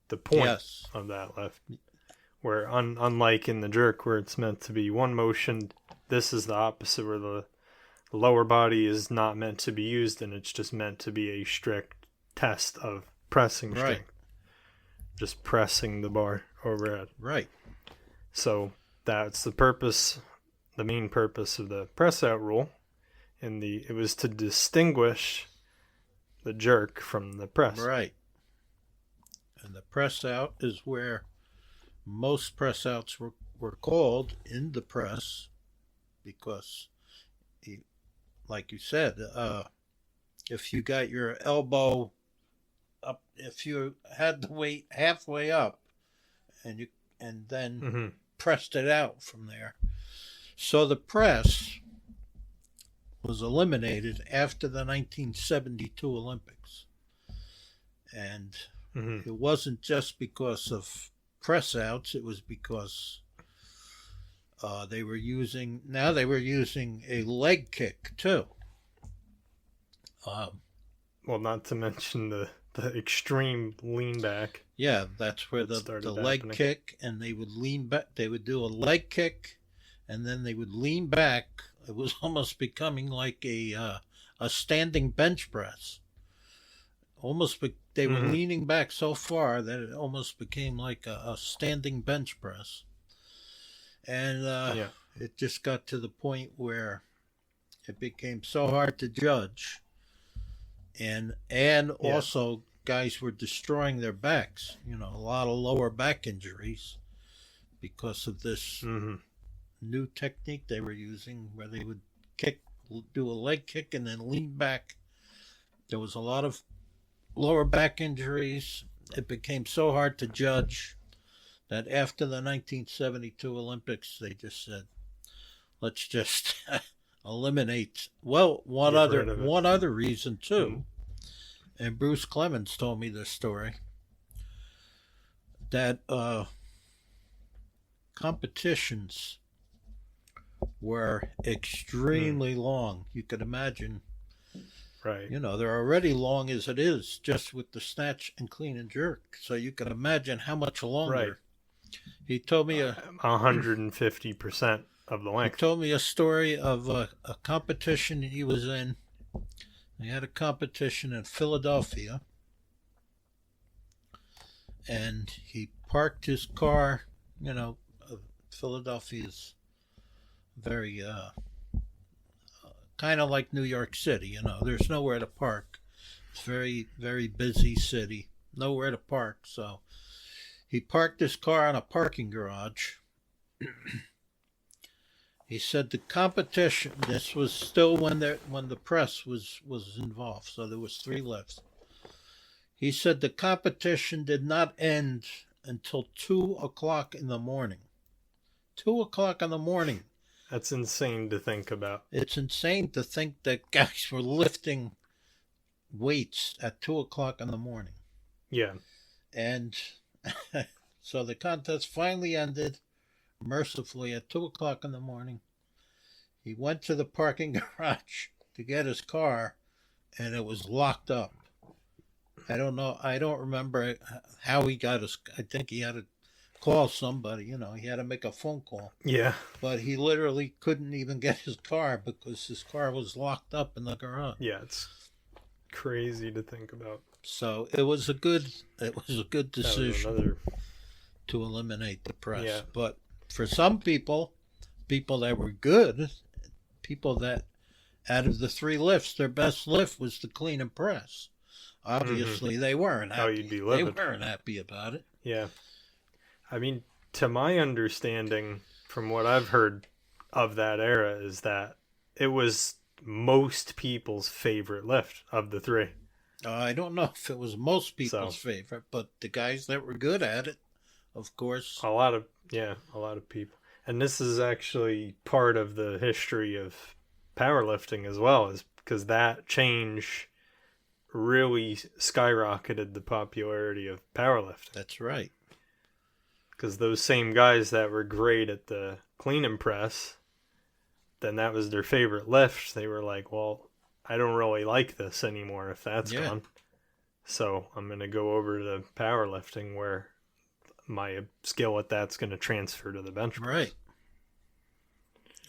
the point of that lift, where unlike in the jerk, where it's meant to be one motion, this is the opposite, where the lower body is not meant to be used, and it's just meant to be a strict test of pressing strength, just pressing the bar overhead. Right. So that's the main purpose of the press out rule. It was to distinguish the jerk from the press. Right. And the press out is where most press outs were called in the press, because, like you said, if you got your elbow up, if you had the weight halfway up, and then pressed it out from there. So the press was eliminated after the 1972 Olympics. And it wasn't just because of press outs, it was because they were using a leg kick too. Well, not to mention the extreme lean back. Yeah, that's where the leg kick, and they would lean back. They would do a leg kick, and then they would lean back. It was almost becoming like a standing bench press. They were leaning back so far that it almost became like a standing bench press. And it just got to the point where it became so hard to judge. And also guys were destroying their backs. You know, a lot of lower back injuries because of this new technique they were using where they would do a leg kick and then lean back. There was a lot of lower back injuries. It became so hard to judge that after the 1972 Olympics, they just said, let's just eliminate. Well, one other reason too, and Bruce Clemens told me this story, that competitions were extremely long. You could imagine. Right. You know, they're already long as it is, just with the snatch and clean and jerk. So you can imagine how much longer. Right. He told me 150% of the length. He told me a story of a competition he was in. He had a competition in Philadelphia, and he parked his car. You know, Philadelphia's very kind of like New York City. You know, there's nowhere to park. It's very, very busy city. Nowhere to park. So he parked his car in a parking garage. He said the competition, this was still when the press was involved, so there was 3 lifts. He said the competition did not end until 2 o'clock in the morning. 2 o'clock in the morning. That's insane to think about. It's insane to think that guys were lifting weights at 2 o'clock in the morning. Yeah. And so the contest finally ended, mercifully, at 2 o'clock in the morning. He went to the parking garage to get his car, and it was locked up. I don't know. I don't remember how he got his. I think he had to call somebody. You know, he had to make a phone call. Yeah. But he literally couldn't even get his car because his car was locked up in the garage. Yeah, it's crazy to think about. So it was a good decision to eliminate the press. Yeah. But for some people that were good, people that out of the 3 lifts, their best lift was the clean and press. Obviously, they weren't happy. Oh, you'd be livid. They weren't happy about it. Yeah. I mean, to my understanding, from what I've heard of that era, is that it was most people's favorite lift of the 3. I don't know if it was most people's favorite, but the guys that were good at it, of course. A lot of people. And this is actually part of the history of powerlifting as well, is because that change really skyrocketed the popularity of powerlifting. That's right. Because those same guys that were great at the clean and press, then that was their favorite lift. They were like, well, I don't really like this anymore if that's gone. So I'm going to go over to powerlifting where my skill at that's going to transfer to the bench press.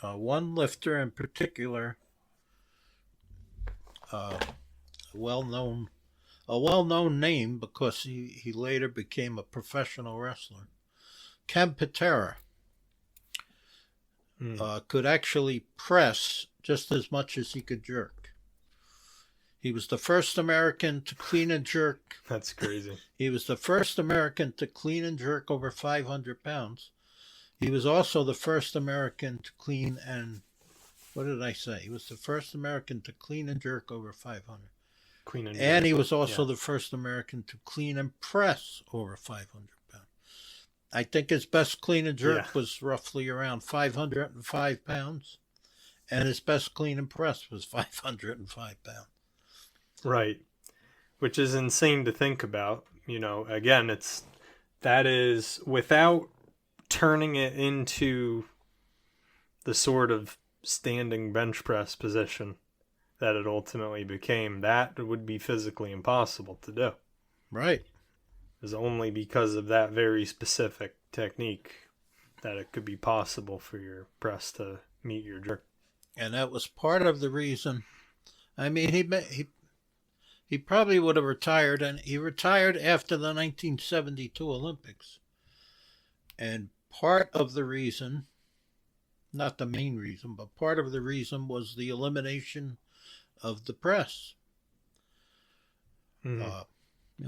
Right. One lifter in particular, a well-known name because he later became a professional wrestler. Ken Patera could actually press just as much as he could jerk. He was the first American to clean and jerk. That's crazy. He was the first American to clean and jerk over 500 pounds. He was also the first American to clean and... What did I say? He was the first American to clean and jerk over 500. And he was also the first American to clean and press over 500 pounds. I think his best clean and jerk was roughly around 505 pounds. And his best clean and press was 505 pounds. Right. Which is insane to think about. You know, again, that is without turning it into the sort of standing bench press position that it ultimately became. That would be physically impossible to do. Right. It was only because of that very specific technique that it could be possible for your press to meet your jerk. And that was part of the reason. I mean, he probably would have retired, and he retired after the 1972 Olympics. And part of the reason, not the main reason, but part of the reason was the elimination of the press.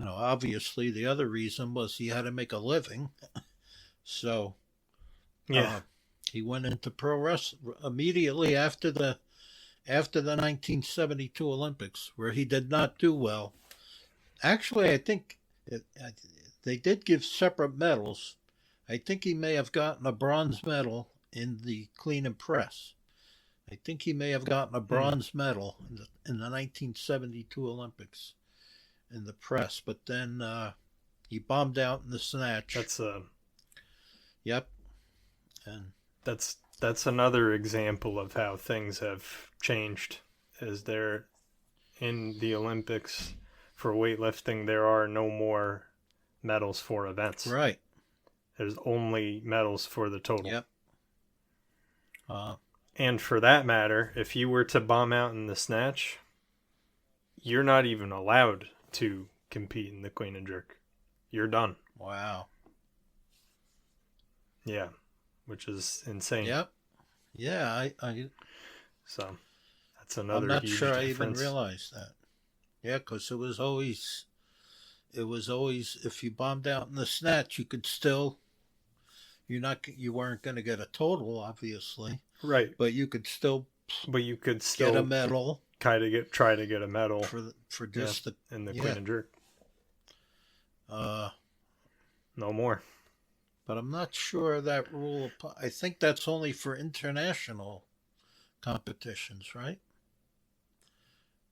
Obviously the other reason was he had to make a living. So he went into pro wrestling immediately after the 1972 Olympics, where he did not do well. Actually, I think they did give separate medals. I think he may have gotten a bronze medal in the clean and press. I think he may have gotten a bronze medal in the 1972 Olympics in the press, but then he bombed out in the snatch. Yep. And that's another example of how things have changed. Is there in the Olympics for weightlifting, there are no more medals for events. Right. There's only medals for the total. Yep. And for that matter, if you were to bomb out in the snatch, you're not even allowed to compete in the clean and jerk. You're done. Wow. Yeah, which is insane. Yep. Yeah, So that's another. I'm not huge sure difference. I even realized that. Yeah, because it was always if you bombed out in the snatch, you could still. You weren't going to get a total, obviously. Right. But you could still. Get a medal. Try to get a medal for just in the clean and jerk. No more. But I'm not sure that rule. I think that's only for international competitions, right?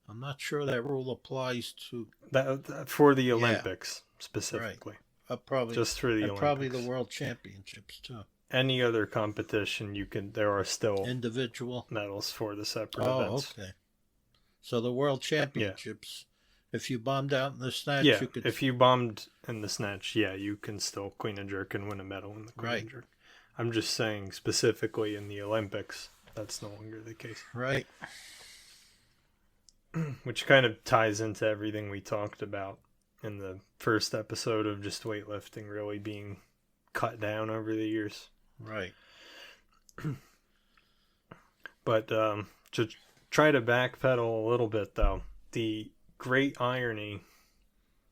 I'm not sure that rule applies to that for the Olympics specifically. Right. Probably just for the Olympics. Probably the World Championships too. Any other competition, there are still individual medals for the separate events. Oh, okay. So the World Championships, if you bombed out in the snatch, you could. If you bombed in the snatch, you can still clean and jerk and win a medal in the clean and jerk. I'm just saying specifically in the Olympics, that's no longer the case. Right. Which kind of ties into everything we talked about in the first episode of just weightlifting really being cut down over the years. Right. But to try to backpedal a little bit, though, the great irony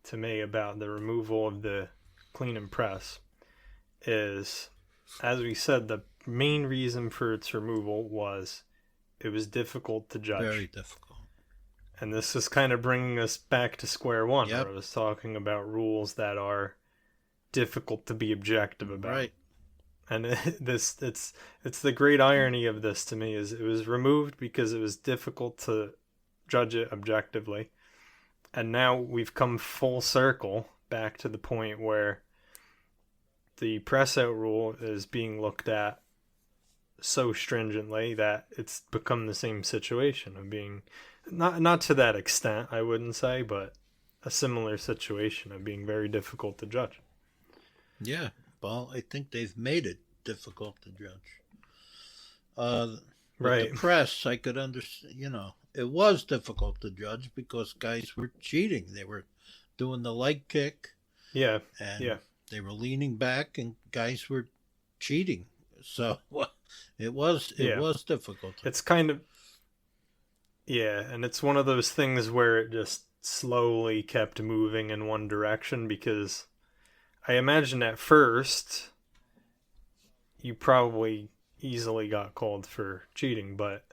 to me about the removal of the clean and press is, as we said, the main reason for its removal was it was difficult to judge. Very difficult. And this is kind of bringing us back to square one. Yep. Where I was talking about rules that are difficult to be objective about. Right. And it's the great irony of this to me is it was removed because it was difficult to judge it objectively. And now we've come full circle back to the point where the press out rule is being looked at so stringently that it's become the same situation of being not to that extent, I wouldn't say, but a similar situation of being very difficult to judge. Yeah, well, I think they've made it difficult to judge. Right. The press, I could understand, it was difficult to judge because guys were cheating. They were doing the leg kick. Yeah. And they were leaning back and guys were cheating. So it was difficult. It's kind of, and it's one of those things where it just slowly kept moving in one direction because I imagine at first you probably easily got called for cheating, but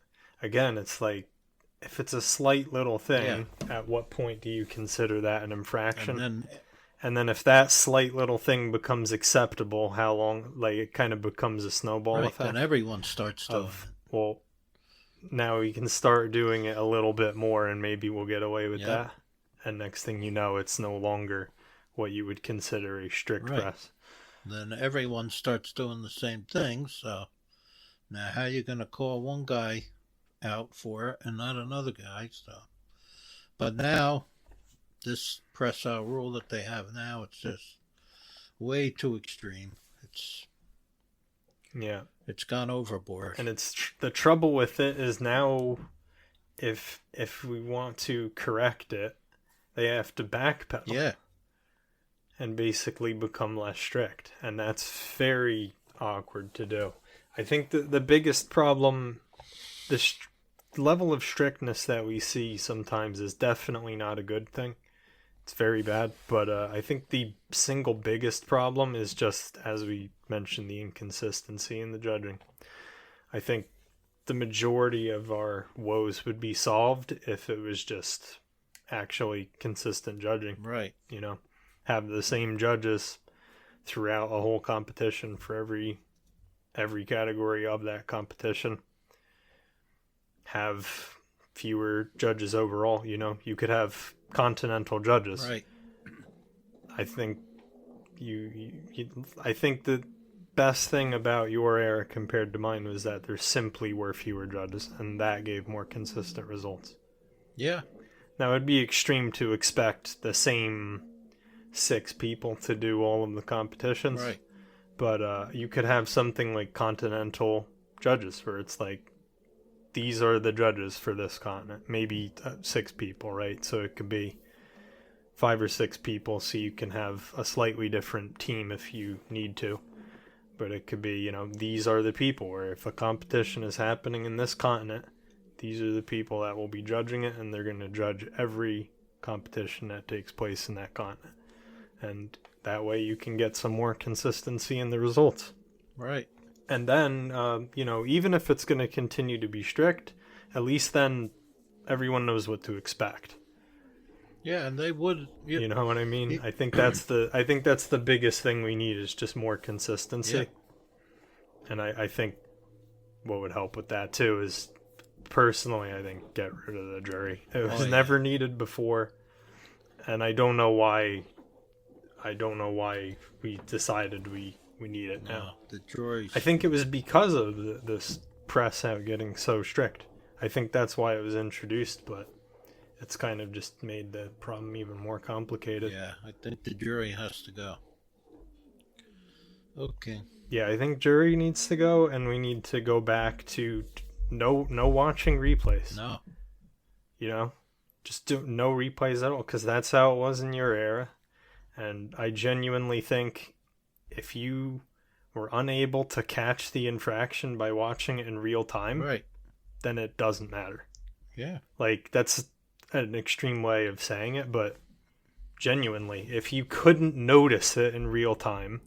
again, it's like if it's a slight little thing, at what point do you consider that an infraction? And then if that slight little thing becomes acceptable, how long, it kind of becomes a snowball effect. And everyone starts doing it. Well, now we can start doing it a little bit more and maybe we'll get away with that. And next thing you know, it's no longer what you would consider a strict press. Then everyone starts doing the same thing. So now how are you going to call one guy out for it and not another guy? So, but now this press out rule that they have now, it's just way too extreme. Yeah. It's gone overboard. And it's the trouble with it is now, if we want to correct it, they have to backpedal. Yeah. And basically become less strict. And that's very awkward to do. I think the biggest problem, the level of strictness that we see sometimes is definitely not a good thing. It's very bad. But I think the single biggest problem is just, as we mentioned, the inconsistency in the judging. I think the majority of our woes would be solved if it was just actually consistent judging. Right. You know, have the same judges throughout a whole competition for every category of that competition. Have fewer judges overall. You know, you could have continental judges. Right. I think I think the best thing about your era compared to mine was that there simply were fewer judges, and that gave more consistent results. Yeah. Now, it'd be extreme to expect the same 6 people to do all of the competitions. Right. But you could have something like continental judges, where it's like, these are the judges for this continent. Maybe 6 people, right? So it could be 5 or 6 people, so you can have a slightly different team if you need to. But it could be, you know, these are the people, where if a competition is happening in this continent, these are the people that will be judging it, and they're going to judge every competition that takes place in that continent. And that way you can get some more consistency in the results. Right. And then, you know, even if it's going to continue to be strict, at least then everyone knows what to expect. Yeah, and they would. You know what I mean? I think that's the biggest thing we need, is just more consistency. Yeah. And I think what would help with that too is, personally, I think, get rid of the jury. It was never needed before, and I don't know why we decided we need it now. The juries. I think it was because of this press out getting so strict. I think that's why it was introduced, but it's kind of just made the problem even more complicated. Yeah, I think the jury has to go. Okay. Yeah, I think jury needs to go, and we need to go back to no watching replays. No. You know, just do no replays at all, because that's how it was in your era. And I genuinely think if you were unable to catch the infraction by watching it in real time, Right. then it doesn't matter. Yeah. Like, that's an extreme way of saying it, but genuinely, if you couldn't notice it in real time,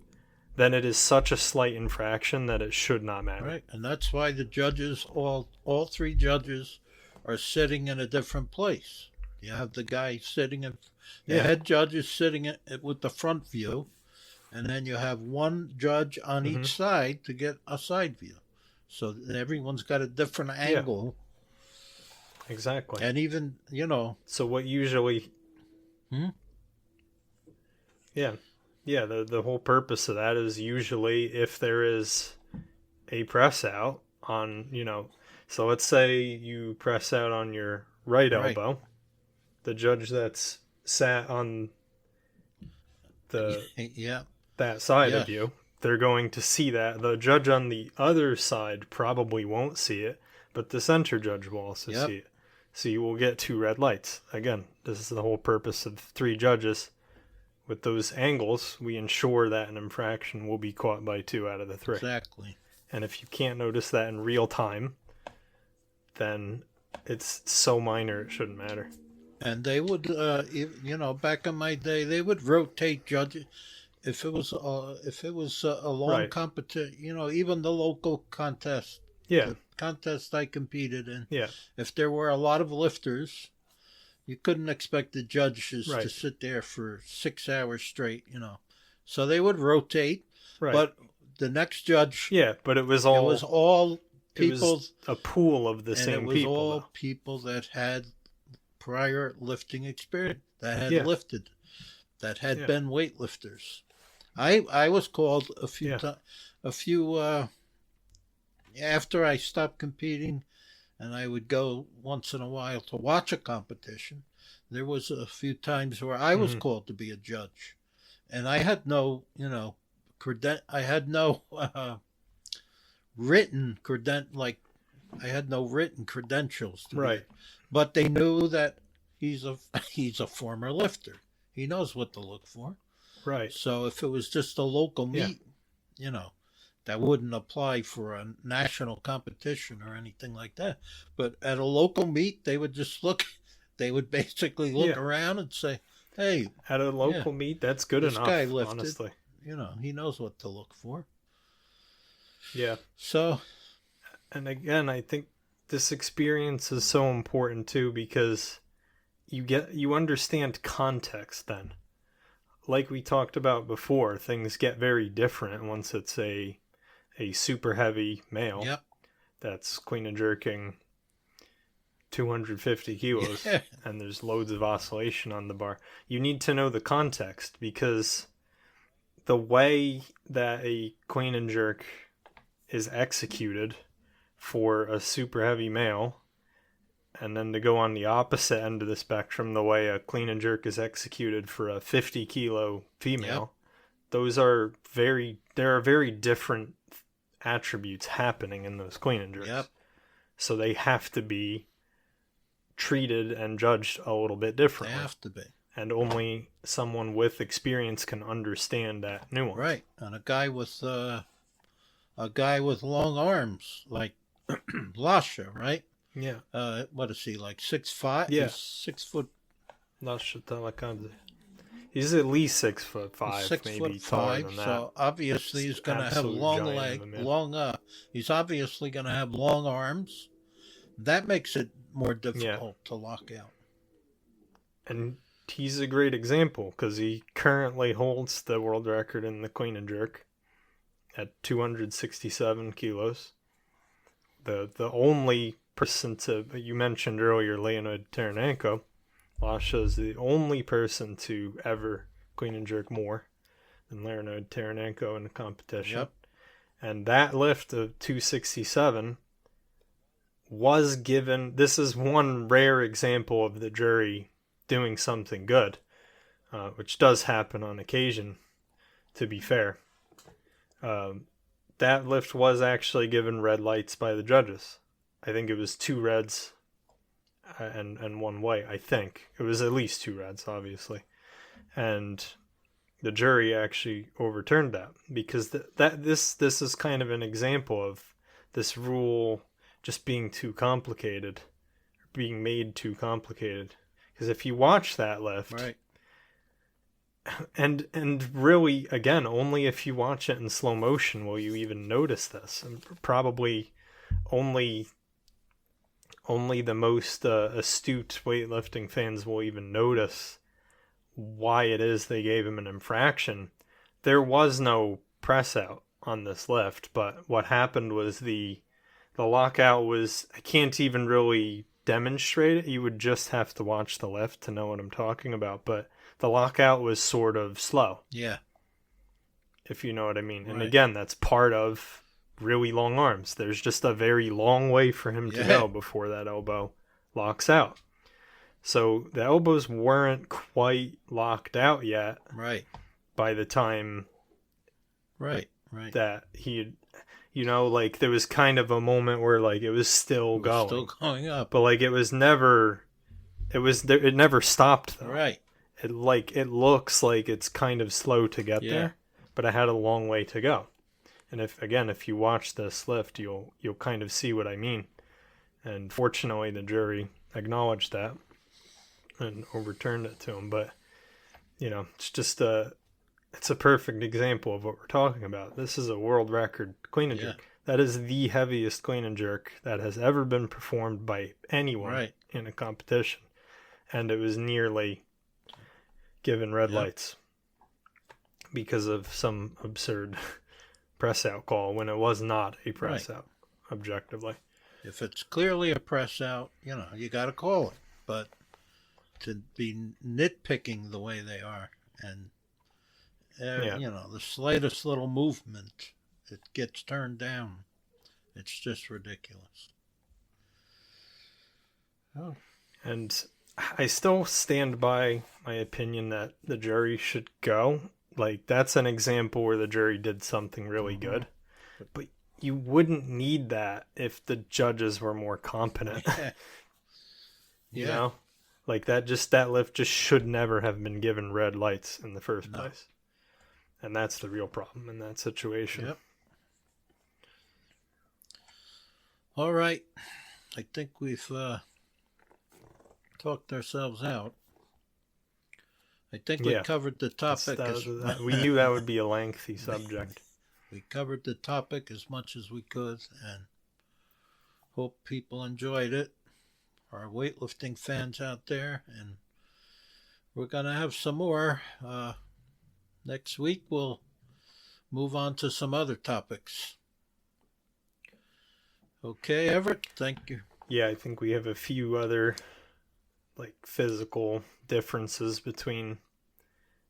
then it is such a slight infraction that it should not matter. Right. And that's why the judges, all 3 judges, are sitting in a different place. You have the guy sitting in, the head judge is sitting with the front view, and then you have one judge on each side to get a side view. So that everyone's got a different angle. Exactly. And even, you know. So what usually... Yeah. Yeah, the whole purpose of that is usually if there is a press out on, you know... So let's say you press out on your right elbow. The judge that's sat on that side of you, they're going to see that. The judge on the other side probably won't see it, but the center judge will also see it. So you will get 2 red lights. Again, this is the whole purpose of 3 judges. With those angles, we ensure that an infraction will be caught by 2 out of the 3. Exactly. And if you can't notice that in real time, then it's so minor it shouldn't matter. And they would, you know, back in my day, they would rotate judges. If it was a long competition, you know, even the local contest. Yeah. The contest I competed in. Yeah. If there were a lot of lifters, you couldn't expect the judges to sit there for 6 hours straight, you know. So they would rotate. Right. But the next judge. Yeah, but it was all people. It was a pool of the same people. And it was all people that had prior lifting experience, that had lifted, that had been weightlifters. I was called a few after I stopped competing, and I would go once in a while to watch a competition. There was a few times where I was called to be a judge, and I had no, you know, I had no written I had no written credentials to Right. but they knew that he's a former lifter. He knows what to look for. Right. So if it was just a local meet, that wouldn't apply for a national competition or anything like that. But at a local meet, they would just they would basically look around and say, hey, at a local meet, that's good this enough, guy lifted. honestly. He knows what to look for. Yeah. So, and again, I think this experience is so important too, because you understand context then. Like we talked about before, things get very different once it's a super heavy male that's clean and jerking 250 kilos and there's loads of oscillation on the bar. You need to know the context, because the way that a clean and jerk is executed for a super heavy male, and then to go on the opposite end of the spectrum, the way a clean and jerk is executed for a 50 kilo female, there are very different attributes happening in those clean and jerks. So they have to be treated and judged a little bit differently. They have to be. And only someone with experience can understand that nuance. Right. And a guy with long arms like Lasha, right? Yeah. What is he, like 6'5"? Yeah. He's 6 foot. Lasha Talakadze. He's at least 6'5", maybe taller than that. So obviously he's going to have long leg, he's obviously going to have long arms. That makes it more difficult to lock out. And he's a great example, because he currently holds the world record in the clean and jerk at 267 kilos. The only person you mentioned earlier, Leonid Taranenko, Lasha is the only person to ever clean and jerk more than Leonid Taranenko in the competition. Yep. And that lift of 267 was given, this is one rare example of the jury doing something good, which does happen on occasion, to be fair. That lift was actually given red lights by the judges. I think it was 2 reds and 1 white. I think it was at least 2 reds, obviously, and the jury actually overturned that, because this is kind of an example of this rule just being too complicated, or being made too complicated. Because if you watch that lift, right, and really, again, only if you watch it in slow motion will you even notice this, and probably only the most astute weightlifting fans will even notice why it is they gave him an infraction. There was no press out on this lift, but what happened was the lockout was, I can't even really demonstrate it. You would just have to watch the lift to know what I'm talking about, but the lockout was sort of slow. Yeah. If you know what I mean. And right. Again, that's part of really long arms. There's just a very long way for him to go before that elbow locks out. So the elbows weren't quite locked out yet. Right. By the time that he, like there was kind of a moment where like it was still going. Still going up. But like it never stopped though. Right. It looks like it's kind of slow to get there, but it had a long way to go. And if you watch this lift, you'll kind of see what I mean. And fortunately, the jury acknowledged that and overturned it to him. But it's just it's a perfect example of what we're talking about. This is a world record clean and jerk. That is the heaviest clean and jerk that has ever been performed by anyone in a competition, and it was nearly given red lights because of some absurd press out call when it was not a press out objectively. If it's clearly a press out, you got to call it. But to be nitpicking the way they are, and the slightest little movement, it gets turned down. It's just ridiculous. Oh, and I still stand by my opinion that the jury should go. Like, that's an example where the jury did something really good. But you wouldn't need that if the judges were more competent. You know? Like that lift just should never have been given red lights in the first place. And that's the real problem in that situation. Yep. All right. I think we've talked ourselves out. I think we covered the topic. We knew that would be a lengthy subject. We covered the topic as much as we could, and hope people enjoyed it. Our weightlifting fans out there, and we're going to have some more. Next week, we'll move on to some other topics. Okay, Everett, thank you. Yeah, I think we have a few other physical differences between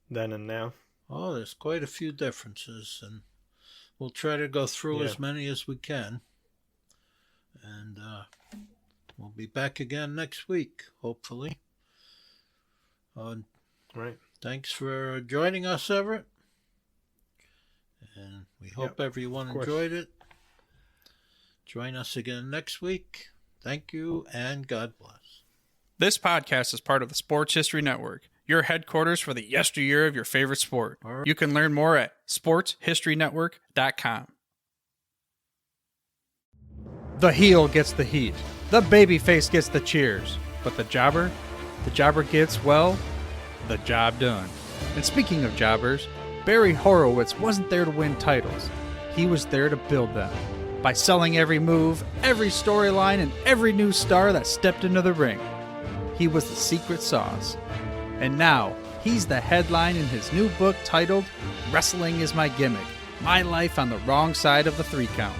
then and now. Oh, there's quite a few differences, and we'll try to go through as many as we can. And we'll be back again next week, hopefully. Right. Thanks for joining us, Everett. And we hope everyone enjoyed it. Join us again next week. Thank you, and God bless. This podcast is part of the Sports History Network, your headquarters for the yesteryear of your favorite sport. You can learn more at sportshistorynetwork.com. The heel gets the heat. The babyface gets the cheers. But the jobber gets, well, the job done. And speaking of jobbers, Barry Horowitz wasn't there to win titles. He was there to build them. By selling every move, every storyline, and every new star that stepped into the ring. He was the secret sauce. And now, he's the headline in his new book titled Wrestling is My Gimmick, My Life on the Wrong Side of the Three Count.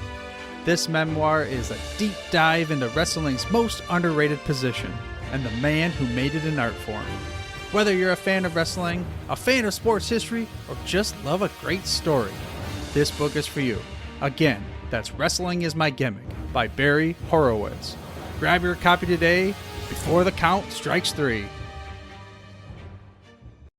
This memoir is a deep dive into wrestling's most underrated position and the man who made it an art form. Whether you're a fan of wrestling, a fan of sports history, or just love a great story, this book is for you. Again, that's Wrestling is My Gimmick by Barry Horowitz. Grab your copy today before the count strikes 3.